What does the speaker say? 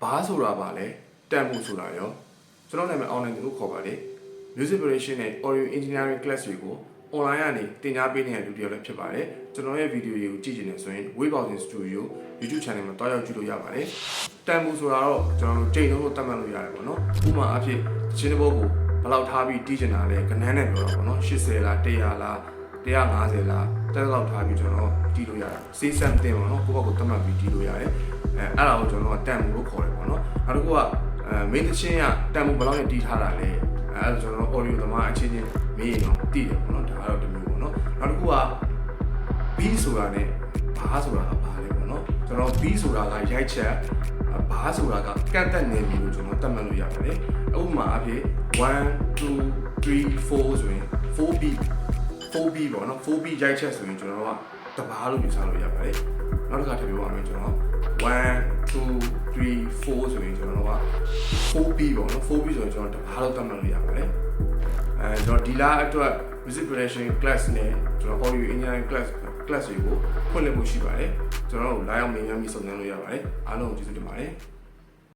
ဘာဆိုတာပါလဲတန်မှုဆိုတာရောကျွန်တော်နာမည် online ကိုခေါ်ပါတယ် music production နဲ့ audio engineering class တွေကို online ကနေသင်ကြားပေးနေတဲ့လူတယောက်လည်းဖြစ်ပါတယ်ကျွန်တော်ရဲ့ဗီဒီယိုတွေကိုကြည့်ချင်တယ်ဆိုရင် Wayboxing Studio YouTube channel မှာတွားရောက်ကြည့်လို့ရပါတယ်တန်မှုဆိုတာတော့ကျွန်တော်တို့ချိန်လုံးလို့သတ်မှတ်လို့ရတယ်ပေါ့နော်ဥပမာအဖြစ်ချင်းတစ်ပုတ်ကိုဘယ်လောက်ထားပြီးတီးချင်တာလဲကဏ္ဍနဲ့ပြောတာပေါ့နော်80လား100လား150လားတက်လောက်ထားပြီးကျွန်တော်တီးလို့ရတယ် say something ပေါ့နော်ကိုယ့်ဘက်ကိုသတ်မှတ်ပြီးတီးလို့ရတယ်အဲ့ဒါကိုကျွန်တော်ကတန်မှုလို့ခေါ်တယ်ပေါ့နော်နောက်တစ်ခုကmain တချင်းကတန်မှုဘယ်လောက်နဲ့တီးထားတာလဲအဲ့ဒါကျွန်တော် audio သမားအချင်းချင်းမေးရင်တော့တီးတယ်ပေါ့နော်ဒါကတော့တစ်မျိုးပေါ့နော်နောက်တစ်ခုက beat ဆိုတာနဲ့ဘာဆိုတာကဘာလဲပေါ့နော်ကျွန်တော် beat ဆိုတာကရိုက်ချက်ဘာဆိုတာကကန့်တက်နေပြီလို့ကျွန်တော်သတ်မှတ်လို့ရပါတယ်ဥပမာအဖြစ်1 2 3 4ဆိုရင်4 beat ပေါ့နော်4 beat ရိုက်ချက်ဆိုရင်ကျွန်တော်ကတဘာလို့ယူဆလို့ရပါတယ်နောက်တစ်ခါထပ်ပြောပါမယ်ကျွန်တော်1 2 3 4ဆိုရင်ကျွန်တော်က4 beat ပေါ့နော်4 beat ဆိုရင်ကျွန်တော်တဘာလို့သတ်မှတ်လို့ရပါတယ်ကျွန်တော်ဒီလာအတွက် music production class နဲ့ကျွန်တော် audio engineering class တွေကိုဖွင့်လှစ်ဖို့ရှိပါတယ်ကျွန်တော်တို့လာရောက်မြင်ရပြီးစုံစမ်းလို့ရပါတယ်အားလုံးကျေးဇူးတင်ပါတယ်